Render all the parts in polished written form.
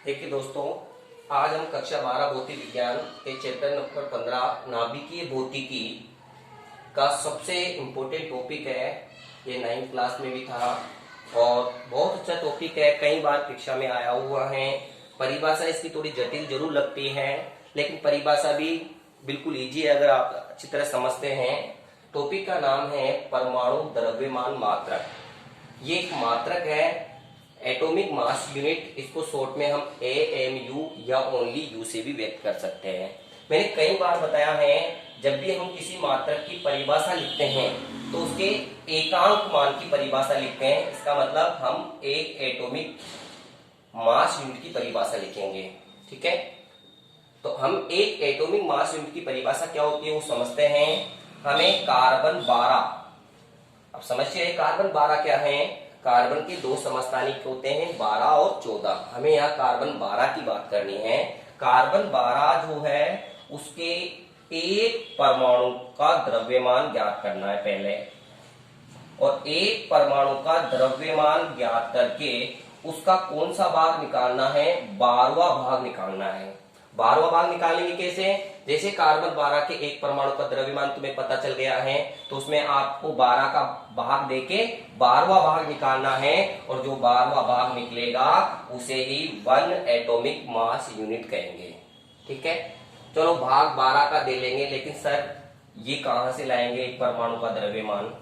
देखिए दोस्तों, आज हम कक्षा 12 भौतिक विज्ञान के चैप्टर नंबर 15 नाभिकीय भौतिकी का सबसे इम्पोर्टेंट टॉपिक है। ये 9th क्लास में भी था और बहुत अच्छा टॉपिक है, कई बार परीक्षा में आया हुआ है। परिभाषा इसकी थोड़ी जटिल जरूर लगती है, लेकिन परिभाषा भी बिल्कुल इजी है अगर आप अच्छी तरह समझते हैं। टॉपिक का नाम है परमाणु द्रव्यमान मात्रक। ये एक मात्रक है, एटॉमिक मास यूनिट। इसको शॉर्ट में हम AMU या ओनली यू से भी व्यक्त कर सकते हैं। मैंने कई बार बताया है, जब भी हम किसी मात्रक की परिभाषा लिखते हैं तो उसके एकांक मान की परिभाषा लिखते हैं। इसका मतलब हम एक एटॉमिक मास यूनिट की परिभाषा लिखेंगे। ठीक है, तो हम एक एटॉमिक मास यूनिट की परिभाषा क्या होती है वो समझते हैं। हमें कार्बन 12, अब समझिए कार्बन 12 क्या है। कार्बन के दो समस्थानिक होते हैं 12 और 14। हमें यहाँ कार्बन 12 की बात करनी है। कार्बन 12 जो है उसके एक परमाणु का द्रव्यमान ज्ञात करना है पहले, और एक परमाणु का द्रव्यमान ज्ञात करके उसका कौन सा भाग निकालना है, 12वां भाग निकालना है। 12वां भाग निकालेंगे कैसे? जैसे कार्बन 12 के एक परमाणु का द्रव्यमान तुम्हें पता चल गया है, तो उसमें आपको 12 का भाग देके 12वां भाग निकालना है, और जो 12वां भाग निकलेगा उसे ही 1 एटॉमिक मास यूनिट कहेंगे। ठीक है, चलो भाग 12 का दे लेंगे, लेकिन सर ये कहां से लाएंगे एक परमाणु का द्रव्यमान?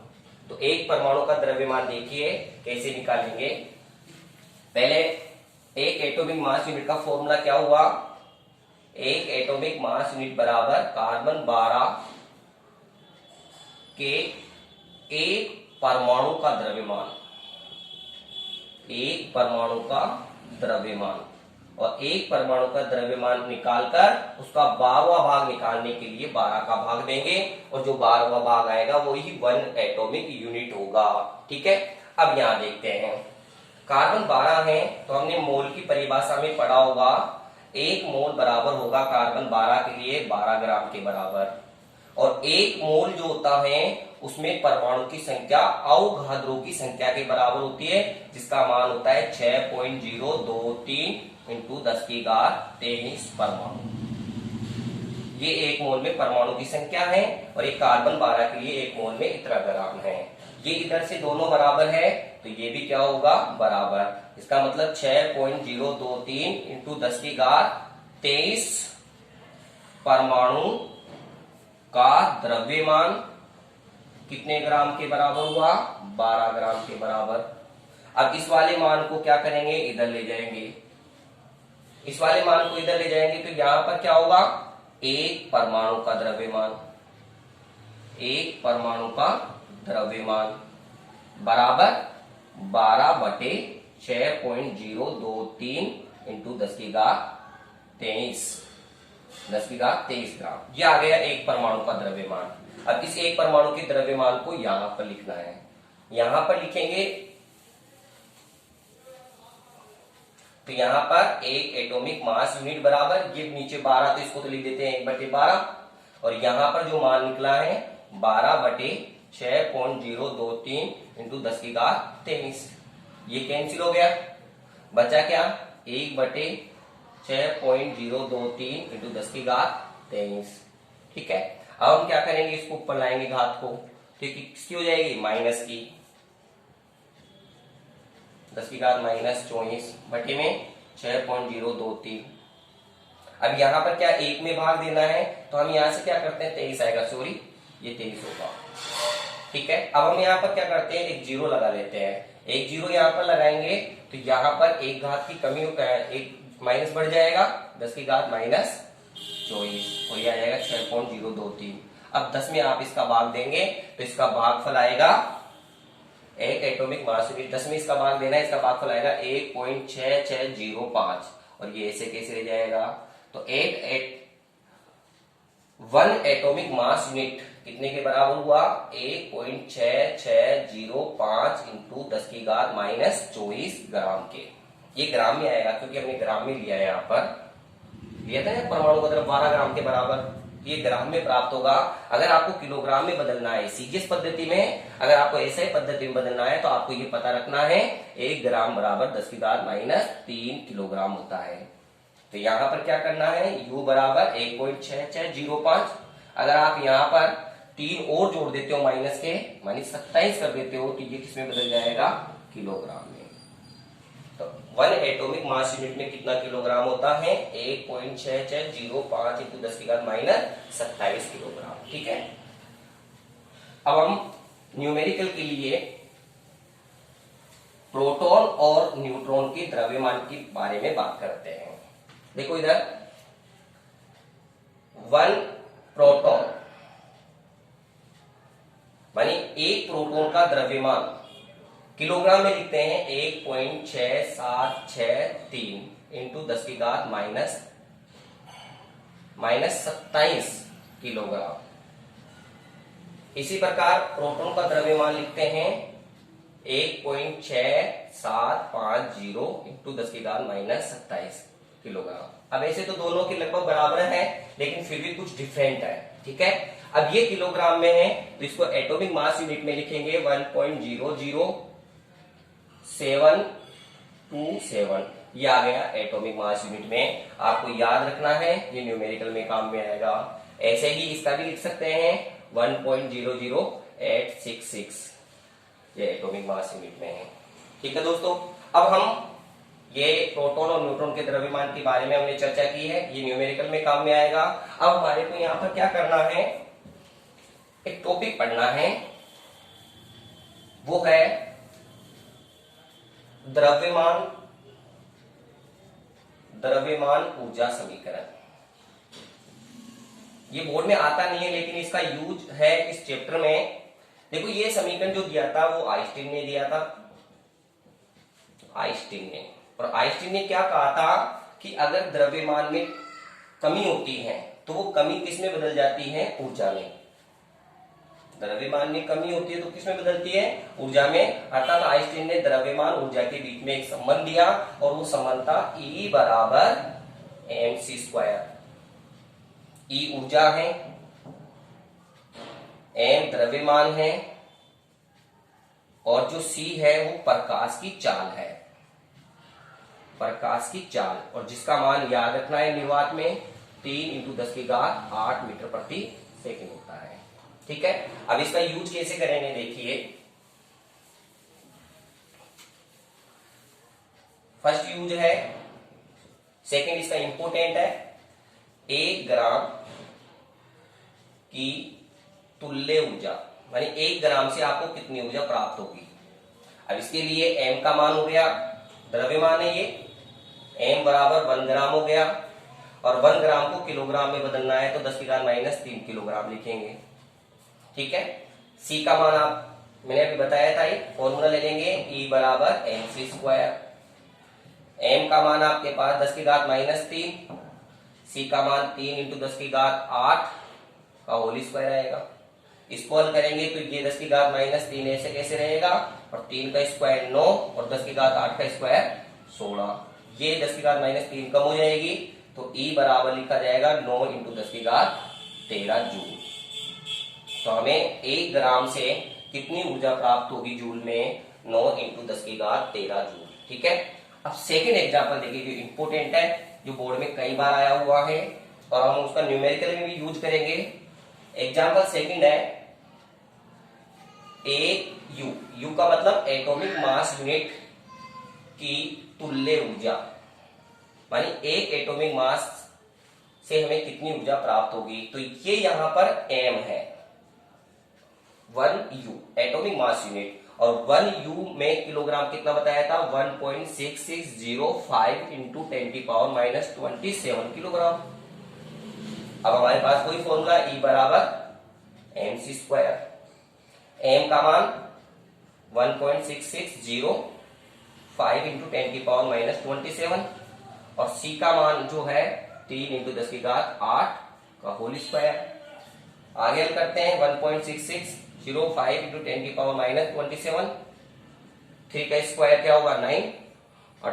तो एक परमाणु का द्रव्यमान देखिए कैसे निकालेंगे। पहले एक एटॉमिक मास यूनिट का फॉर्मूला क्या हुआ? एक एटॉमिक मास यूनिट बराबर कार्बन 12 के एक परमाणु का द्रव्यमान, एक परमाणु का द्रव्यमान, और एक परमाणु का द्रव्यमान निकालकर उसका 12वां भाग निकालने के लिए 12 का भाग देंगे, और जो 12वां भाग आएगा वो ही 1 एटॉमिक यूनिट होगा। ठीक है, अब यहां देखते हैं कार्बन 12 है तो हमने मोल की परिभाषा में पढ़ा होगा, एक मोल बराबर होगा कार्बन 12 के लिए 12 ग्राम के बराबर, और एक मोल जो होता है उसमें परमाणु की संख्या अवगाद्रों की संख्या के बराबर होती है, जिसका मान होता है 6.023 इंटू 10⁻23 परमाणु। ये एक मोल में परमाणु की संख्या है, और एक कार्बन 12 के लिए एक मोल में इतना ग्राम है। ये इधर से दोनों बराबर है तो ये भी क्या होगा, बराबर। इसका मतलब 6.023 इंटू 10⁻23 परमाणु का द्रव्यमान कितने ग्राम के बराबर हुआ? 12 ग्राम के बराबर। अब इस वाले मान को क्या करेंगे, इधर ले जाएंगे। इस वाले मान को इधर ले जाएंगे तो यहां पर क्या होगा, एक परमाणु का द्रव्यमान, एक परमाणु का द्रव्यमान बराबर 12/6.023 इंटू 10⁻23 ग्राम। ये आ गया एक परमाणु का द्रव्यमान। अब इस एक परमाणु के द्रव्यमान को यहां पर लिखना है। यहां पर लिखेंगे तो यहां पर एक एटॉमिक मास यूनिट बराबर, ये नीचे 12 तो इसको तो लिख देते हैं 1/12, और यहां पर जो मान निकला है 12/6.023 इंटू 10⁻23। ये कैंसिल हो गया, बचा क्या, 1/6.023 इंटू 10⁻23। ठीक है, अब हम क्या करेंगे, इसको ऊपर लाएंगे घात को, ठीक है, किसकी हो जाएगी, माइनस की, 10⁻24 बटे में 6.023। अब यहां पर क्या एक में भाग देना है, तो हम यहां से क्या करते हैं, 23 आएगा, सॉरी ये 23 होगा। ठीक है, अब हम यहाँ पर क्या करते हैं, एक जीरो लगा लेते हैं। एक जीरो यहाँ पर लगाएंगे तो यहाँ पर एक घात की कमी, एक माइनस बढ़ जाएगा, 10⁻24, और यह आ जाएगा 6.023। अब 10 में आप इसका भाग देंगे तो इसका भागफल आएगा, एक एटॉमिक मास यूनिट 10 में इसका भाग देना है, इसका भागफल आएगा 1.6605, और ये ऐसे कैसे रह जाएगा, तो 1 एटॉमिक मास यूनिट कितने के बराबर हुआ, 1.6605 इंटू 10⁻24 ग्राम के। ये ग्राम में आएगा क्योंकि हमने ग्राम में लिया है, यहाँ पर लिया था परमाणु का द्रव्य 12 ग्राम के बराबर, ये ग्राम में प्राप्त होगा। अगर आपको किलोग्राम में बदलना है सीजीएस पद्धति में, अगर आपको एसआई पद्धति में बदलना है तो आपको ये पता रखना है 1 ग्राम बराबर 10⁻³ किलोग्राम होता है। तो यहाँ पर क्या करना है, u बराबर 1.6605। अगर आप यहाँ पर 3 और जोड़ देते हो माइनस के, मानी 27 कर देते हो, तो ये किसमें बदल जाएगा, किलोग्राम में। तो 1 एटॉमिक मास यूनिट में कितना किलोग्राम होता है, 1.6605 इंटू 10 की घात माइनस 27 किलोग्राम। ठीक है, अब हम न्यूमेरिकल के लिए प्रोटॉन और न्यूट्रॉन के द्रव्यमान के बारे में बात करते हैं। देखो इधर 1 प्रोटॉन मानी एक प्रोटॉन का द्रव्यमान किलोग्राम में लिखते हैं 1.6763 इंटू 10 की घात माइनस 27 किलोग्राम। इसी प्रकार प्रोटॉन का द्रव्यमान लिखते हैं 1.6750 इंटू 10 की घात माइनस 27 किलोग्राम। अब ऐसे तो दोनों के लगभग बराबर है, लेकिन फिर भी कुछ डिफरेंट है। ठीक है, अब ये किलोग्राम में है तो इसको एटॉमिक मास यूनिट में लिखेंगे 1.00727। ये आ गया एटॉमिक मास यूनिट में। आपको याद रखना है, ये न्यूमेरिकल में काम में आएगा। ऐसे ही इसका भी लिख सकते हैं 1.00866, ये एटॉमिक मास यूनिट में है। ठीक है दोस्तों, अब हम ये प्रोटॉन और न्यूट्रॉन के द्रव्यमान के बारे में हमने चर्चा की है, ये न्यूमेरिकल में काम में आएगा। अब हमारे को यहाँ पर क्या करना है, एक टॉपिक पढ़ना है, वो है द्रव्यमान ऊर्जा समीकरण। ये बोर्ड में आता नहीं है, लेकिन इसका यूज है इस चैप्टर में। देखो ये समीकरण जो दिया था वो आइंस्टीन ने दिया था, आइंस्टीन ने। और आइंस्टीन ने क्या कहा था कि अगर द्रव्यमान में कमी होती है तो वो कमी किस में बदल जाती है, ऊर्जा में। द्रव्यमान में कमी होती है तो किस में बदलती है, ऊर्जा में। अर्थात आइंस्टीन ने द्रव्यमान ऊर्जा के बीच में एक संबंध दिया, और वो संबंध था E बराबर mc²। E ऊर्जा है, m द्रव्यमान है, और जो c है वो प्रकाश की चाल है, प्रकाश की चाल। और जिसका मान याद रखना है निर्वात में 3 इंटू 10 की घात 8 मीटर प्रति सेकंड होता है। ठीक है, अब इसका यूज कैसे करेंगे, देखिए। फर्स्ट यूज है, सेकंड इसका इंपोर्टेंट है, 1 ग्राम की तुल्य ऊर्जा, मानी 1 ग्राम से आपको कितनी ऊर्जा प्राप्त होगी। अब इसके लिए m का मान हो गया, द्रव्यमान है ये, m बराबर 1 ग्राम हो गया, और 1 ग्राम को किलोग्राम में बदलना है तो 10 की घात माइनस 3 किलोग्राम लिखेंगे। ठीक है, c का मान मैंने अभी बताया था, ये फॉर्मूला ले लेंगे, E बराबर mc²। m का मान आपके पास 10 की घात माइनस 3, c का मान 3 इंटू 10 की घात 8 का होल स्क्वायर आएगा। इसको हल करेंगे तो ये 10 की घात माइनस 3 ऐसे कैसे रहेगा, और 3 का स्क्वायर 9, और 10 की घात 8 का स्क्वायर 16। ये 10 की घात माइनस 3 कम हो जाएगी, तो E बराबर लिखा जाएगा 9 इंटू 10 की घात 13 जूल। तो हमें 1 ग्राम से कितनी ऊर्जा प्राप्त होगी जूल में, 9 इंटू 10 की घात 13 जूल। ठीक है, अब सेकेंड एग्जाम्पल देखिए जो इंपोर्टेंट है, जो बोर्ड में कई बार आया हुआ है, और हम उसका न्यूमेरिकल में भी यूज करेंगे। एग्जाम्पल सेकंड है, एक यू का मतलब एटॉमिक मास यूनिट की तुल्य ऊर्जा, मानी एक एटॉमिक मास से हमें कितनी ऊर्जा प्राप्त होगी। तो ये यहां पर m है, 1 U एटॉमिक मास यूनिट, और 1 U में किलोग्राम कितना बताया था, 1.6605 इंटू 10⁻⁻27 किलोग्राम। अब हमारे पास कोई फॉर्मूला, E बराबर mc², m का मान 1.6605 इंटू 10⁻⁻27, और c का मान जो है 3 इंटू 10 की घात 8 का होल स्क्वायर। आगे हम करते हैं 1.6605 इंटू 10⁻⁻27, 3 का स्क्वायर क्या होगा 9, और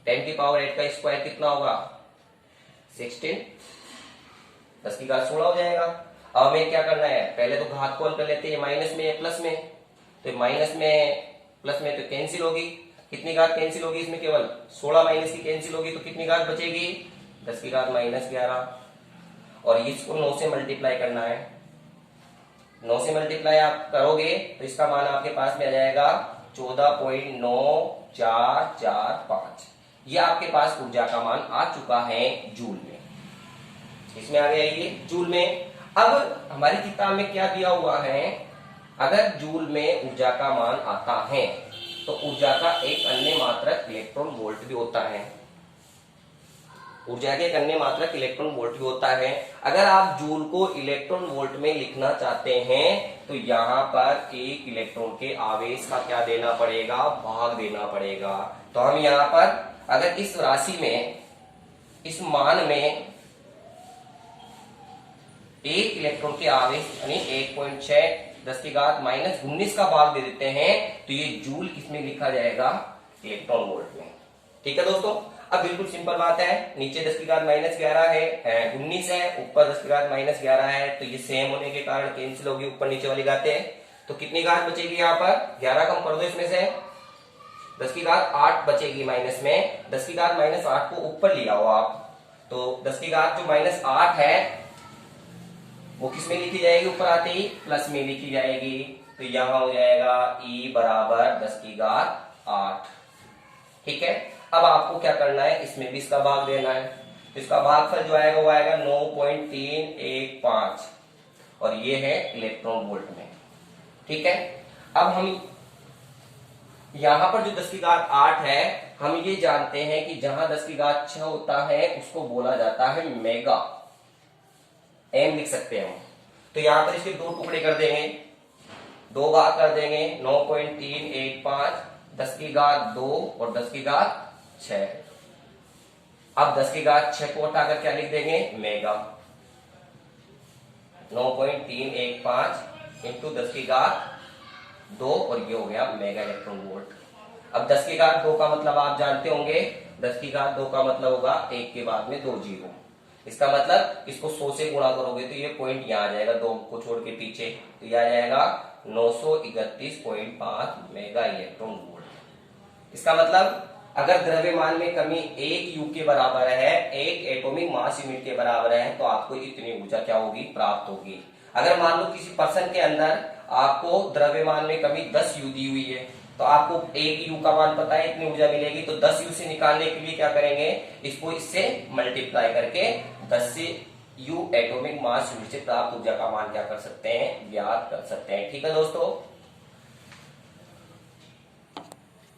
10⁸ का स्क्वायर कितना होगा 16, 10 की घात 16 हो जाएगा। अब हमें क्या करना है, पहले तो घात को हल कर लेते हैं, माइनस में प्लस में, तो माइनस में प्लस में तो कैंसिल होगी, कितनी घात कैंसिल होगी इसमें, केवल 16 माइनस की कैंसिल होगी, तो कितनी घात बचेगी 10 की घात -11 और इसको 9 से मल्टीप्लाई करना है। 9 से मल्टीप्लाई आप करोगे तो इसका मान आपके पास में आ जाएगा 14.9445। ये आपके पास ऊर्जा का मान आ चुका है जूल में। इसमें आ गया ये जूल में। अब हमारी किताब में क्या दिया हुआ है, अगर जूल में ऊर्जा का मान आता है तो ऊर्जा का एक अन्य मात्रक इलेक्ट्रॉन वोल्ट भी होता है। ऊर्जा के एक अन्य मात्रक इलेक्ट्रॉन वोल्ट भी होता है। अगर आप जूल को इलेक्ट्रॉन वोल्ट में लिखना चाहते हैं तो यहाँ पर एक इलेक्ट्रॉन के आवेश का क्या देना पड़ेगा, भाग देना पड़ेगा। तो हम यहाँ पर अगर इस राशि में, इस मान में एक इलेक्ट्रॉन के आवेश यानी 1.6 10 की घात -19 का भाग दे देते हैं तो ये जूल किसमें लिखा जाएगा, इलेक्ट्रॉन वोल्ट में। ठीक है दोस्तों, अब बिल्कुल सिंपल बात है, नीचे 10 की घात -11 है, 19 है, ऊपर 10 की घात -11 है, तो ये सेम होने के कारण कैंसिल होगी ऊपर नीचे वाली घातें। तो कितनी घात बचेगी यहाँ पर, 11 कम कर दो इसमें से, 10 की घात 8 बचेगी माइनस में। 10 की घात -8 को ऊपर लिया हो आप, तो 10 की घात जो -8 है वो किस में लिखी जाएगी, ऊपर आते ही प्लस में लिखी जाएगी। तो यहां हो जाएगा E बराबर 10 की घात 8। ठीक है, अब आपको क्या करना है, इसमें भी इसका भाग देना है। तो इसका भागफल जो आएगा वो आएगा 9.315 और ये है इलेक्ट्रॉन वोल्ट में। ठीक है, अब हम यहां पर जो 10 की घात 8 है, हम ये जानते हैं कि जहां 10 की घात 6 होता है उसको बोला जाता है मेगा, एम लिख सकते हैं हम। तो यहां पर इसके दो टुकड़े कर देंगे, दो भाग कर देंगे, 9.315, 10 की घात 2 और 10 की घात 6। अब 10 की घात 6 को हटाकर क्या लिख देंगे, मेगा। 9.315 इंटू 10 की घात 2 और ये हो गया मेगा इलेक्ट्रॉन वोल्ट। अब 10 की घात 2 का मतलब आप जानते होंगे, 10 की घात 2 का मतलब होगा 1 के बाद में 2 जीरो। इसका मतलब इसको 100 से गुणा करोगे तो ये पॉइंट यहाँ आ जाएगा, 2 को छोड़ के पीछे, तो यह आ जाएगा 931.5 मेगा इलेक्ट्रॉन वोल्ट। इसका मतलब अगर द्रव्यमान में कमी 1 यू के बराबर है, 1 एटॉमिक मास यूनिट के बराबर है, तो आपको इतनी ऊर्जा क्या होगी, प्राप्त होगी। अगर मान लो किसी पर्सन के अंदर आपको द्रव्यमान में कमी 10 यू दी हुई है, तो आपको 1 यू का मान पता है, इतनी ऊर्जा मिलेगी। तो 10 यू से निकालने के लिए क्या करेंगे, इसको इससे मल्टीप्लाई करके 10 से यू एटॉमिक मास यूनिट से प्राप्त ऊर्जा का मान क्या कर सकते हैं, ज्ञात कर सकते हैं। ठीक है दोस्तों।